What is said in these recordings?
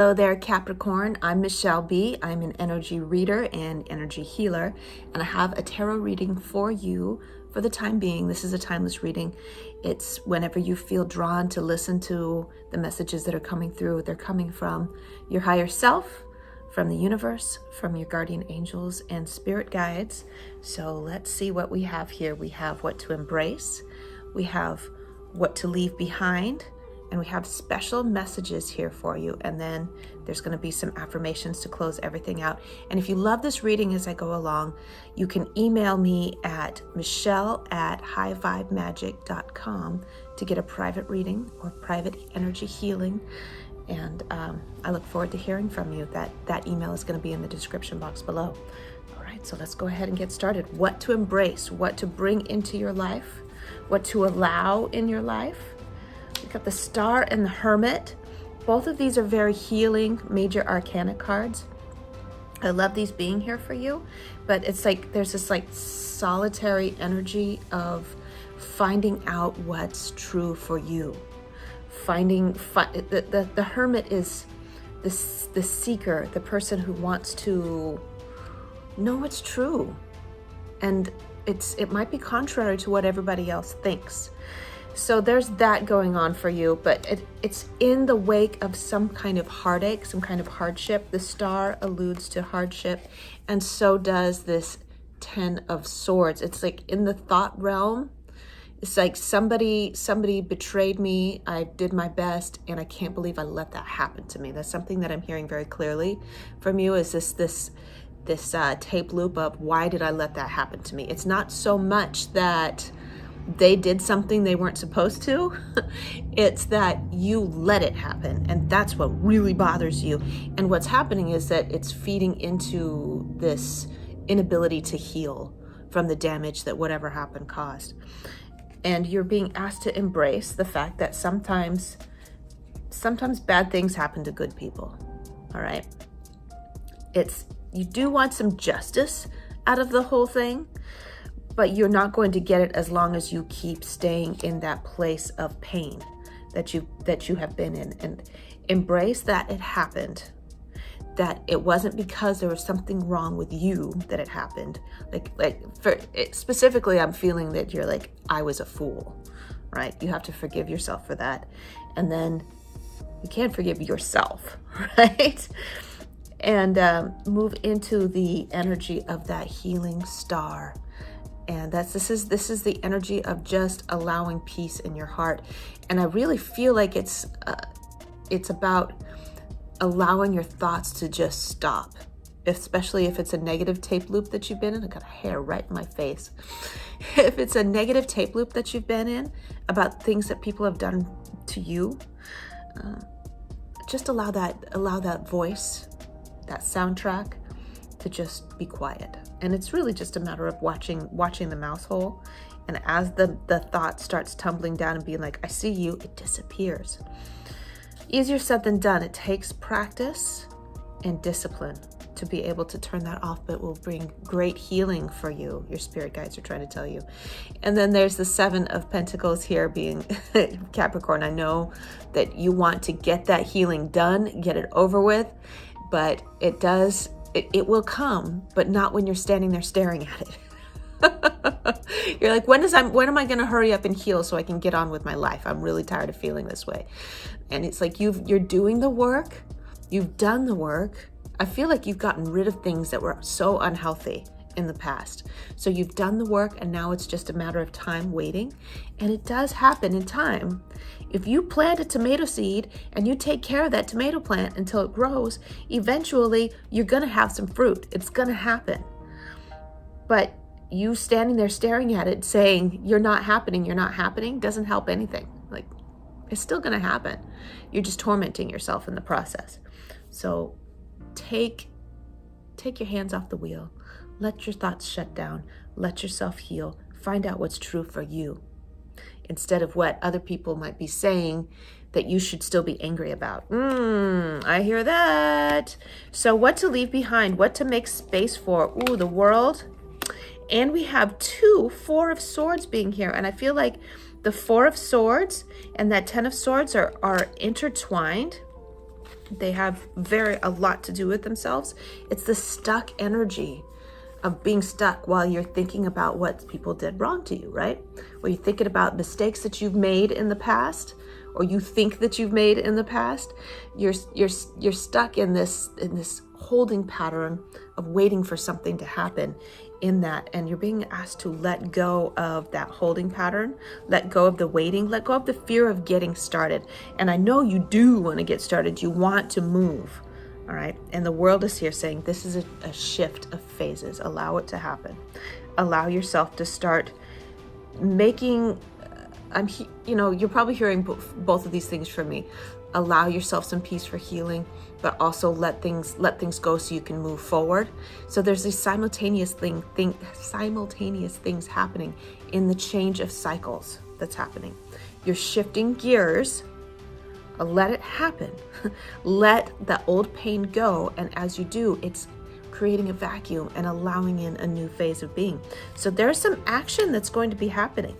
Hello there, Capricorn. I'm Michele B. I'm an energy reader and energy healer, and I have a tarot reading for you for the time being. This is a timeless reading. It's whenever you feel drawn to listen to the messages that are coming through. They're coming from your higher self, from the universe, from your guardian angels and spirit guides. So let's see what we have here. We have what to embrace. We have what to leave behind. And we have special messages here for you. And then there's going to be some affirmations to close everything out. And if you love this reading as I go along, you can email me at michele@highvibemagic.com to get a private reading or private energy healing. And I look forward to hearing from you. That email is going to be in the description box below. All right, so let's go ahead and get started. What to embrace, what to bring into your life, what to allow in your life. We've got the Star and the Hermit. Both of these are very healing major arcana cards. I love these being here for you, but it's like there's this like solitary energy of finding out what's true for you. The Hermit is the seeker, the person who wants to know what's true, and it might be contrary to what everybody else thinks. So there's that going on for you, but it's in the wake of some kind of heartache, some kind of hardship. The Star alludes to hardship, and so does this Ten of Swords. It's like in the thought realm. It's like somebody betrayed me. I did my best, and I can't believe I let that happen to me. That's something that I'm hearing very clearly from you. Is this tape loop of why did I let that happen to me? It's not so much that they did something they weren't supposed to. It's that you let it happen, and that's what really bothers you. And what's happening is that it's feeding into this inability to heal from the damage that whatever happened caused. And you're being asked to embrace the fact that sometimes bad things happen to good people. All right, you do want some justice out of the whole thing, but you're not going to get it as long as you keep staying in that place of pain that you have been in. And embrace that it happened, that it wasn't because there was something wrong with you that it happened. Specifically, I'm feeling that you're like, I was a fool, right? You have to forgive yourself for that. And then you can't forgive yourself, right? And move into the energy of that healing star. And this is the energy of just allowing peace in your heart. And I really feel like it's about allowing your thoughts to just stop, especially if it's a negative tape loop that you've been in. I got a hair right in my face. If it's a negative tape loop that you've been in about things that people have done to you, just allow that voice, that soundtrack, to just be quiet. And it's really just a matter of watching the mouse hole. And as the thought starts tumbling down and being like, I see you, it disappears. Easier said than done. It takes practice and discipline to be able to turn that off, but it will bring great healing for you. Your spirit guides are trying to tell you. And then there's the Seven of Pentacles here being Capricorn. I know that you want to get that healing done, get it over with, but it will come, but not when you're standing there staring at it. You're like, when am I going to hurry up and heal so I can get on with my life? I'm really tired of feeling this way. And it's like you're doing the work. You've done the work. I feel like you've gotten rid of things that were so unhealthy in the past. So you've done the work, and now it's just a matter of time waiting. And it does happen in time. If you plant a tomato seed and you take care of that tomato plant until it grows, eventually you're going to have some fruit. It's going to happen. But you standing there staring at it saying you're not happening doesn't help anything. Like, it's still going to happen. You're just tormenting yourself in the process. So take your hands off the wheel. Let your thoughts shut down. Let yourself heal. Find out what's true for you, instead of what other people might be saying that you should still be angry about. I hear that. So what to leave behind, what to make space for. Ooh, the World. And we have Four of Swords being here. And I feel like the Four of Swords and that Ten of Swords are intertwined. They have a lot to do with themselves. It's the stuck energy of being stuck while you're thinking about what people did wrong to you, right? Or you're thinking about mistakes that you've made in the past, or you think that you've made in the past. You're stuck in this holding pattern of waiting for something to happen in that, and you're being asked to let go of that holding pattern, let go of the waiting, let go of the fear of getting started. And I know you do want to get started. You want to move. All right. And the world is here saying this is a shift of phases. Allow it to happen. Allow yourself to start making, you're probably hearing both of these things from me. Allow yourself some peace for healing, but also let things go so you can move forward. So there's these simultaneous things happening in the change of cycles that's happening. You're shifting gears. Let it happen. Let the old pain go. And as you do, it's creating a vacuum and allowing in a new phase of being. So there's some action that's going to be happening.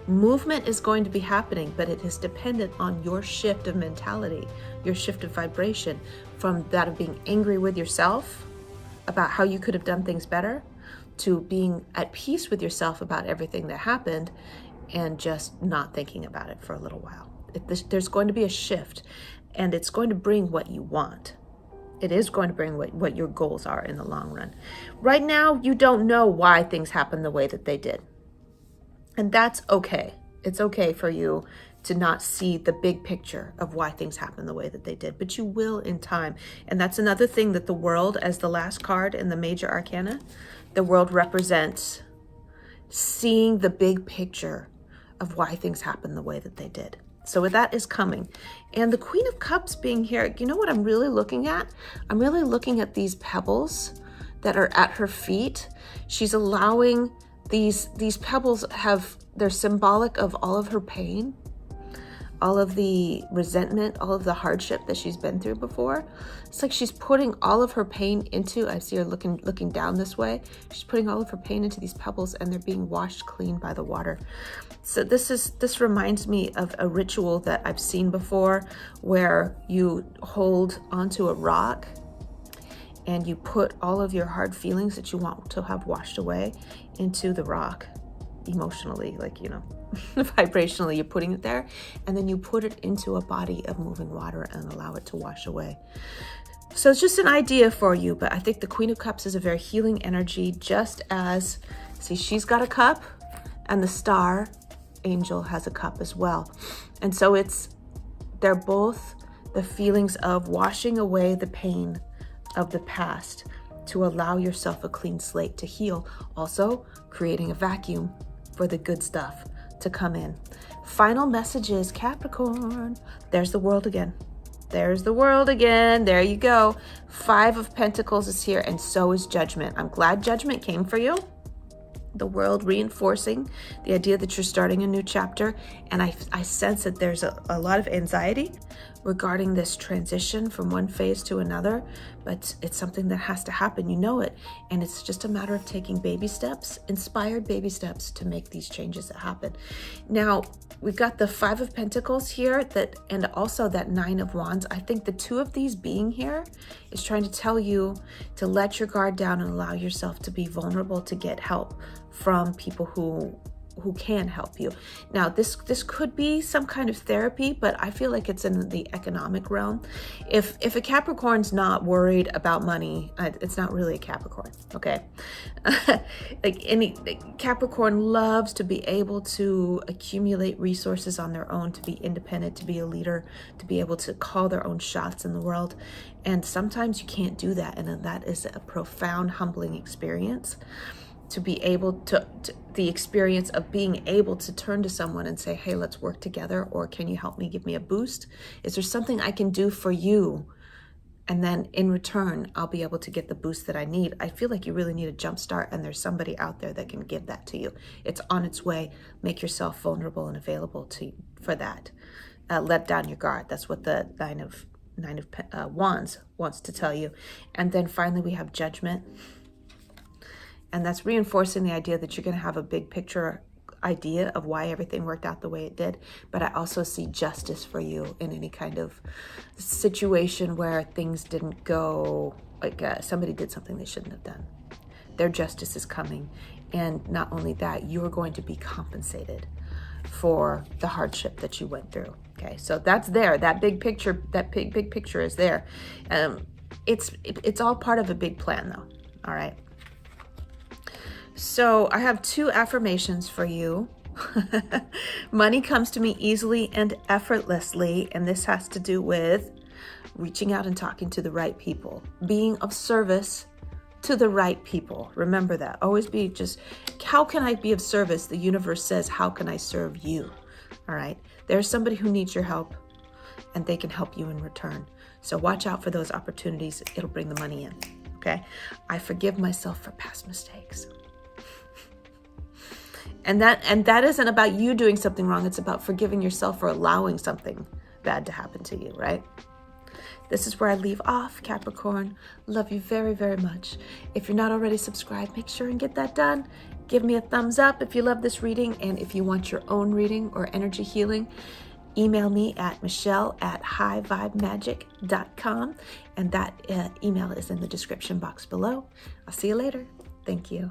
Movement is going to be happening, but it is dependent on your shift of mentality, your shift of vibration, from that of being angry with yourself about how you could have done things better, to being at peace with yourself about everything that happened and just not thinking about it for a little while. There's going to be a shift, and it's going to bring what you want. It is going to bring what your goals are in the long run. Right now, you don't know why things happen the way that they did. And that's okay. It's okay for you to not see the big picture of why things happen the way that they did, but you will in time. And that's another thing that the world, as the last card in the major arcana, the world represents seeing the big picture of why things happen the way that they did. So that is coming. And the Queen of Cups being here, you know what I'm really looking at? I'm really looking at these pebbles that are at her feet. She's allowing these pebbles they're symbolic of all of her pain, all of the resentment, all of the hardship that she's been through before. It's like she's putting all of her pain into, I see her looking down this way. She's putting all of her pain into these pebbles, and they're being washed clean by the water. So this reminds me of a ritual that I've seen before, where you hold onto a rock and you put all of your hard feelings that you want to have washed away into the rock emotionally, vibrationally, you're putting it there, and then you put it into a body of moving water and allow it to wash away. So it's just an idea for you, but I think the Queen of Cups is a very healing energy, just as, see, she's got a cup, and the star angel has a cup as well. And so they're both the feelings of washing away the pain of the past to allow yourself a clean slate to heal. Also, creating a vacuum for the good stuff to come in. Final messages, Capricorn. There's the world again. There's the world again. There you go. 5 of Pentacles is here, and so is Judgment. I'm glad Judgment came for you. The world reinforcing the idea that you're starting a new chapter. And I sense that there's a lot of anxiety regarding this transition from one phase to another, but it's something that has to happen. You know it. And it's just a matter of taking baby steps, inspired baby steps, to make these changes that happen. Now, we've got the 5 of Pentacles here, and also that 9 of Wands. I think the 2 of these being here is trying to tell you to let your guard down and allow yourself to be vulnerable, to get help from people who can help you. Now, this could be some kind of therapy, but I feel like it's in the economic realm. If a Capricorn's not worried about money, it's not really a Capricorn, okay? Capricorn loves to be able to accumulate resources on their own, to be independent, to be a leader, to be able to call their own shots in the world. And sometimes you can't do that, and that is a profound, humbling experience. To be able to the experience of being able to turn to someone and say, hey, let's work together, or can you help me, give me a boost? Is there something I can do for you? And then in return, I'll be able to get the boost that I need. I feel like you really need a jump start, and there's somebody out there that can give that to you. It's on its way. Make yourself vulnerable and available for that. Let down your guard. That's what the nine of Wands wants to tell you. And then finally, we have Judgment. And that's reinforcing the idea that you're going to have a big picture idea of why everything worked out the way it did, but I also see justice for you in any kind of situation where things didn't go, like somebody did something they shouldn't have done. Their justice is coming. And not only that, you're going to be compensated for the hardship that you went through. Okay, so that's there. That big picture, that big picture is there. It's all part of a big plan, though. All right. So I have 2 affirmations for you. Money comes to me easily and effortlessly, and this has to do with reaching out and talking to the right people, being of service to the right people. Remember that. Always be just, how can I be of service? The universe says, how can I serve you? All right. There's somebody who needs your help, and they can help you in return. So watch out for those opportunities. It'll bring the money in. Okay. I forgive myself for past mistakes. And that isn't about you doing something wrong. It's about forgiving yourself for allowing something bad to happen to you, right? This is where I leave off, Capricorn. Love you very, very much. If you're not already subscribed, make sure and get that done. Give me a thumbs up if you love this reading. And if you want your own reading or energy healing, email me at michele@highvibemagic.com. And that email is in the description box below. I'll see you later. Thank you.